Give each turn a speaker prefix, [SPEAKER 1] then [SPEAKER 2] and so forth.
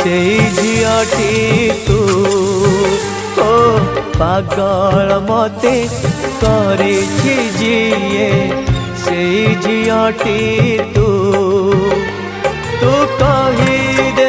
[SPEAKER 1] से झियाटी तू ओ पागल मते करे जिए से झियाटी तू कही दे